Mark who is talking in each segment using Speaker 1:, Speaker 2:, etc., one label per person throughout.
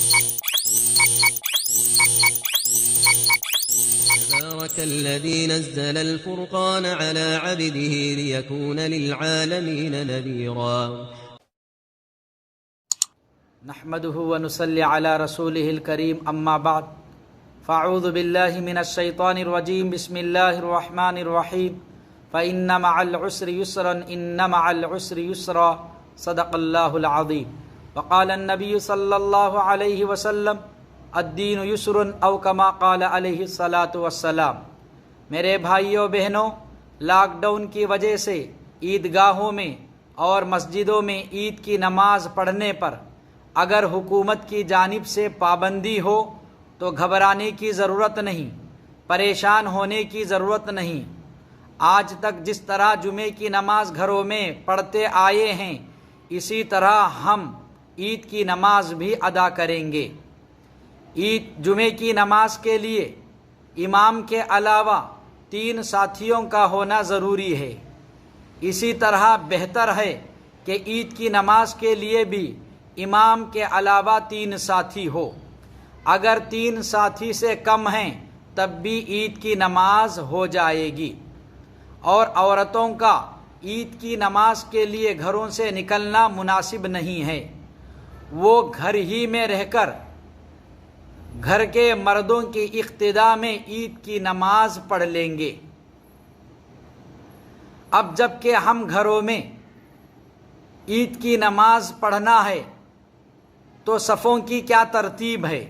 Speaker 1: تبارك الذي نزل الفرقان على عبده ليكون للعالمين نذيرا
Speaker 2: نحمده ونصلي على رسوله الكريم اما بعد فاعوذ بالله من الشيطان الرجيم بسم الله الرحمن الرحيم فإن مع العسر يسرا إن مع العسر يسرا صدق الله العظيم وقال النبي صلى الله عليه وسلم الدین یسر او کما قال علیہ الصلاۃ والسلام۔ میرے بھائیوں بہنوں، لاک ڈاؤن کی وجہ سے عیدگاہوں میں اور مسجدوں میں عید کی نماز پڑھنے پر اگر حکومت کی جانب سے پابندی ہو تو گھبرانے کی ضرورت نہیں، پریشان ہونے کی ضرورت نہیں۔ آج تک جس طرح جمعے کی نماز گھروں میں پڑھتے آئے ہیں، اسی طرح ہم عید کی نماز بھی ادا کریں گے۔ جمعے کی نماز کے لیے امام کے علاوہ 3 ساتھیوں کا ہونا ضروری ہے۔ اسی طرح بہتر ہے کہ عید کی نماز کے لیے بھی امام کے علاوہ 3 ساتھی ہو۔ اگر 3 ساتھی سے کم ہیں تب بھی عید کی نماز ہو جائے گی۔ اور عورتوں کا عید کی نماز کے لیے گھروں سے نکلنا مناسب نہیں ہے، وہ گھر ہی میں رہ کر گھر کے مردوں کی اقتداء میں عید کی نماز پڑھ لیں گے۔ اب جب کہ ہم گھروں میں عید کی نماز پڑھنا ہے تو صفوں کی کیا ترتیب ہے،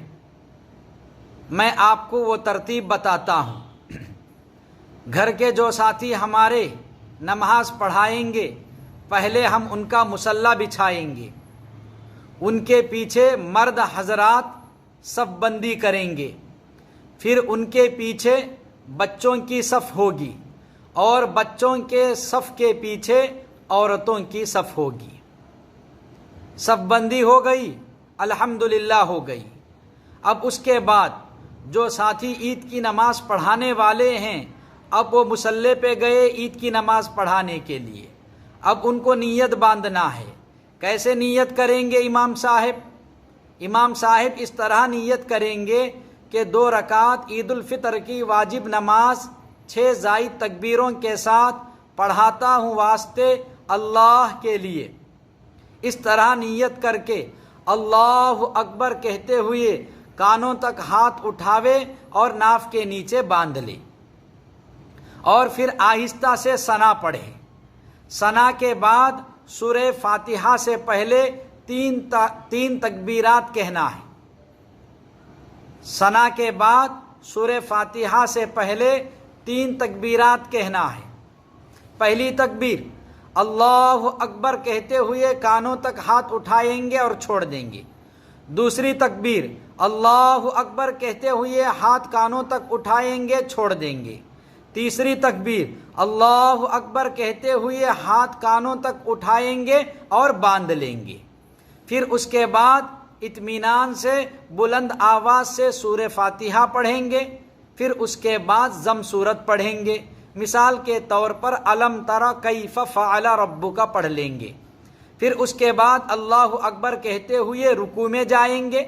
Speaker 2: میں آپ کو وہ ترتیب بتاتا ہوں۔ گھر کے جو ساتھی ہمارے نماز پڑھائیں گے، پہلے ہم ان کا مصلی بچھائیں گے، ان کے پیچھے مرد حضرات صف بندی کریں گے، پھر ان کے پیچھے بچوں کی صف ہوگی اور بچوں کے صف کے پیچھے عورتوں کی صف ہوگی۔ صف بندی ہو گئی، الحمدللہ ہو گئی۔ اب اس کے بعد جو ساتھی عید کی نماز پڑھانے والے ہیں، اب وہ مصلی پہ گئے عید کی نماز پڑھانے کے لیے۔ اب ان کو نیت باندھنا ہے۔ کیسے نیت کریں گے امام صاحب؟ امام صاحب اس طرح نیت کریں گے کہ 2 رکعت عید الفطر کی واجب نماز 6 زائد تکبیروں کے ساتھ پڑھاتا ہوں واسطے اللہ کے لیے۔ اس طرح نیت کر کے اللہ اکبر کہتے ہوئے کانوں تک ہاتھ اٹھاوے اور ناف کے نیچے باندھ لے، اور پھر آہستہ سے ثنا پڑھے۔ ثنا کے بعد سورہ فاتحہ سے پہلے 3 تکبیرات کہنا ہے۔ ثنا کے بعد سورہ فاتحہ سے پہلے 3 تکبیرات کہنا ہے۔ پہلی تکبیر اللہ اکبر کہتے ہوئے کانوں تک ہاتھ اٹھائیں گے اور چھوڑ دیں گے۔ دوسری تکبیر اللہ اکبر کہتے ہوئے ہاتھ کانوں تک اٹھائیں گے، چھوڑ دیں گے۔ تیسری تکبیر اللہ اکبر کہتے ہوئے ہاتھ کانوں تک اٹھائیں گے اور باندھ لیں گے۔ پھر اس کے بعد اطمینان سے بلند آواز سے سورہ فاتحہ پڑھیں گے، پھر اس کے بعد ضم سورت پڑھیں گے۔ مثال کے طور پر الم تری کیف فعل ربک پڑھ لیں گے۔ پھر اس کے بعد اللہ اکبر کہتے ہوئے رکوع میں جائیں گے،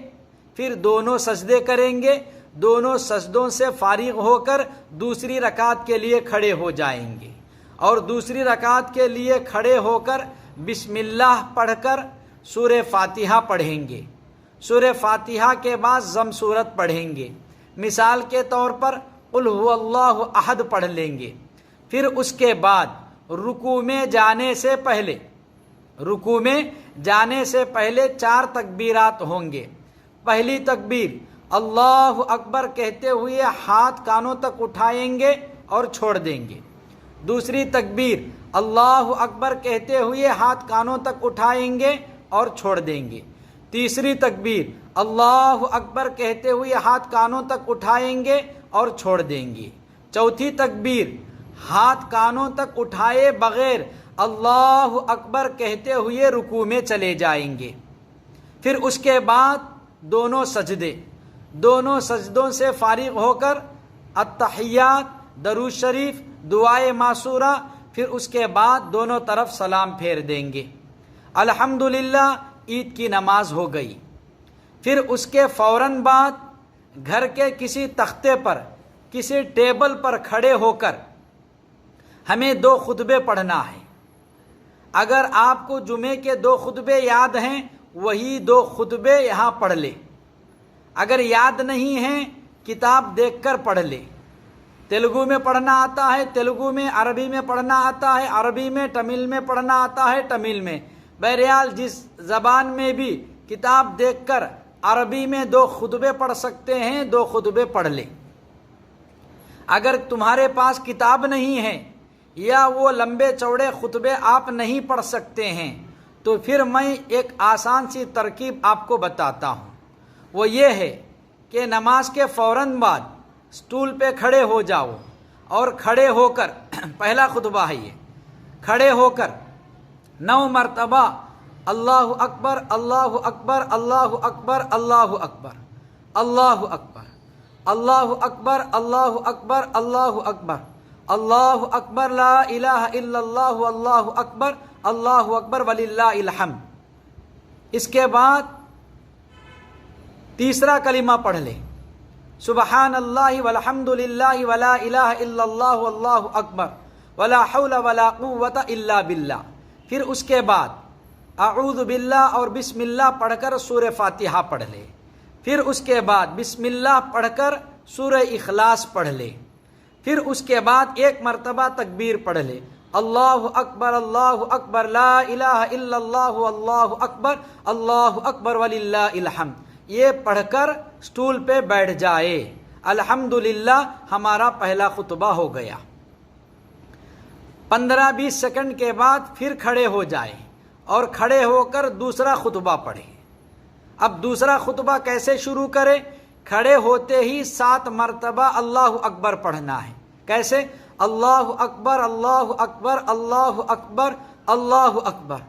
Speaker 2: پھر دونوں سجدے کریں گے، دونوں سجدوں سے فارغ ہو کر دوسری رکعت کے لیے کھڑے ہو جائیں گے، اور دوسری رکعت کے لیے کھڑے ہو کر بسم اللہ پڑھ کر سورہ فاتحہ پڑھیں گے۔ سورہ فاتحہ کے بعد ضم سورت پڑھیں گے۔ مثال کے طور پر قل هو اللہ احد پڑھ لیں گے۔ پھر اس کے بعد رکوع میں جانے سے پہلے 4 تکبیرات ہوں گے۔ پہلی تکبیر اللہ اکبر کہتے ہوئے ہاتھ کانوں تک اٹھائیں گے اور چھوڑ دیں گے۔ دوسری تکبیر اللہ اکبر کہتے ہوئے ہاتھ کانوں تک اٹھائیں گے اور چھوڑ دیں گے۔ تیسری تکبیر اللہ اکبر کہتے ہوئے ہاتھ کانوں تک اٹھائیں گے اور چھوڑ دیں گے۔ چوتھی تکبیر ہاتھ کانوں تک اٹھائے بغیر اللہ اکبر کہتے ہوئے رکوع میں چلے جائیں گے۔ پھر اس کے بعد دونوں سجدوں سے فارغ ہو کر التحیات، درود شریف، دعائے معصورہ، پھر اس کے بعد دونوں طرف سلام پھیر دیں گے۔ الحمدللہ عید کی نماز ہو گئی۔ پھر اس کے فوراً بعد گھر کے کسی تختے پر کسی ٹیبل پر کھڑے ہو کر ہمیں 2 خطبے پڑھنا ہے۔ اگر آپ کو جمعے کے 2 خطبے یاد ہیں وہی 2 خطبے یہاں پڑھ لے، اگر یاد نہیں ہیں کتاب دیکھ کر پڑھ لے۔ تیلگو میں پڑھنا آتا ہے تیلگو میں، عربی میں پڑھنا آتا ہے عربی میں، تمل میں پڑھنا آتا ہے تمل میں، بہرحال جس زبان میں بھی کتاب دیکھ کر عربی میں 2 خطبے پڑھ سکتے ہیں 2 خطبے پڑھ لے۔ اگر تمہارے پاس کتاب نہیں ہے یا وہ لمبے چوڑے خطبے آپ نہیں پڑھ سکتے ہیں تو پھر میں ایک آسان سی ترکیب آپ کو بتاتا ہوں، وہ یہ ہے کہ نماز کے فوراً بعد سٹول پہ کھڑے ہو جاؤ اور کھڑے ہو کر پہلا خطبہ ہے یہ، کھڑے ہو کر 9 مرتبہ اللہ اکبر اللہ اکبر اللہ اکبر اللہ اکبر اللہ اکبر اللہ اکبر اللہ اکبر اللہ اکبر اللہ اکبر لا الہ الا اللہ اللہ اکبر وللہ الحمد۔ اس کے بعد تیسرا کلمہ پڑھ لیں، سبحان اللہ والحمد للہ ولا الہ الا اللہ واللہ اکبر ولا حول ولا قوۃ الا باللہ۔ پھر اس کے بعد اعوذ باللہ اور بسم اللہ پڑھ کر سورہ فاتحہ پڑھ لے، پھر اس کے بعد بسم اللہ پڑھ کر سورہ اخلاص پڑھ لے، پھر اس کے بعد 1 مرتبہ تکبیر پڑھ لے، اللہ اکبر لا الہ الا اللہ اللہ اکبر وللہ الحمد۔ یہ پڑھ کر سٹول پہ بیٹھ جائے۔ الحمدللہ ہمارا پہلا خطبہ ہو گیا۔ 15-20 سیکنڈ کے بعد پھر کھڑے ہو جائے اور کھڑے ہو کر دوسرا خطبہ پڑھے۔ اب دوسرا خطبہ کیسے شروع کرے؟ کھڑے ہوتے ہی 7 مرتبہ اللہ اکبر پڑھنا ہے۔ کیسے؟ اللہ اکبر اللہ اکبر اللہ اکبر اللہ اکبر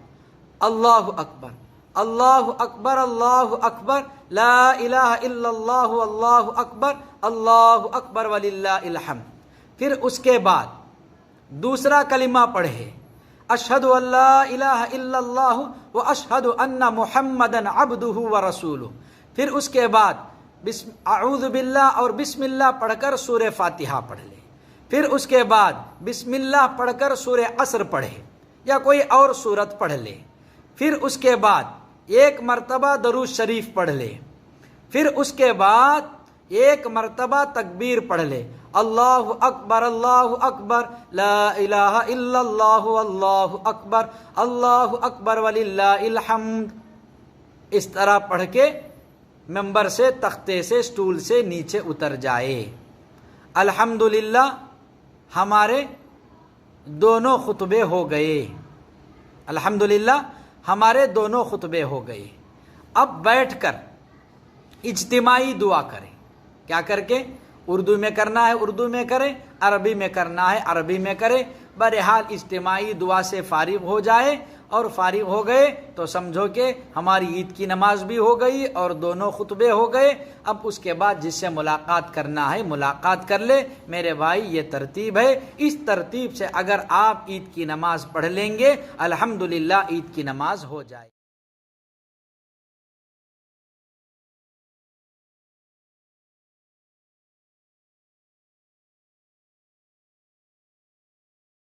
Speaker 2: اللہ اکبر اللہ اکبر اللہ اکبر لا الہ الا اللہ اللہ اکبر وللہ الحمد۔ پھر اس کے بعد دوسرا کلمہ پڑھے، اشہد ان لا الہ الا اللہ واشہد ان محمدًا عبدہ ورسولہ۔ پھر اس کے بعد اعوذ باللہ اور بسم اللہ پڑھ کر سورہ فاتحہ پڑھ لے، پھر اس کے بعد بسم اللہ پڑھ کر سورہ عصر پڑھے یا کوئی اور سورت پڑھ لے، پھر اس کے بعد 1 مرتبہ درود شریف پڑھ لے، پھر اس کے بعد 1 مرتبہ تکبیر پڑھ لے، اللہ اکبر لا الہ الا اللہ اکبر وللہ الحمد۔ اس طرح پڑھ کے ممبر سے، تختے سے، سٹول سے نیچے اتر جائے۔ الحمدللہ ہمارے دونوں خطبے ہو گئے، الحمدللہ ہمارے دونوں خطبے ہو گئے۔ اب بیٹھ کر اجتماعی دعا کریں۔ کیا کر کے؟ اردو میں کرنا ہے اردو میں کریں، عربی میں کرنا ہے عربی میں کریں، بہرحال اجتماعی دعا سے فارغ ہو جائے، اور فارغ ہو گئے تو سمجھو کہ ہماری عید کی نماز بھی ہو گئی اور دونوں خطبے ہو گئے۔ اب اس کے بعد جس سے ملاقات کرنا ہے ملاقات کر لے۔ میرے بھائی یہ ترتیب ہے، اس ترتیب سے اگر آپ عید کی نماز پڑھ لیں گے الحمدللہ عید کی نماز ہو جائے۔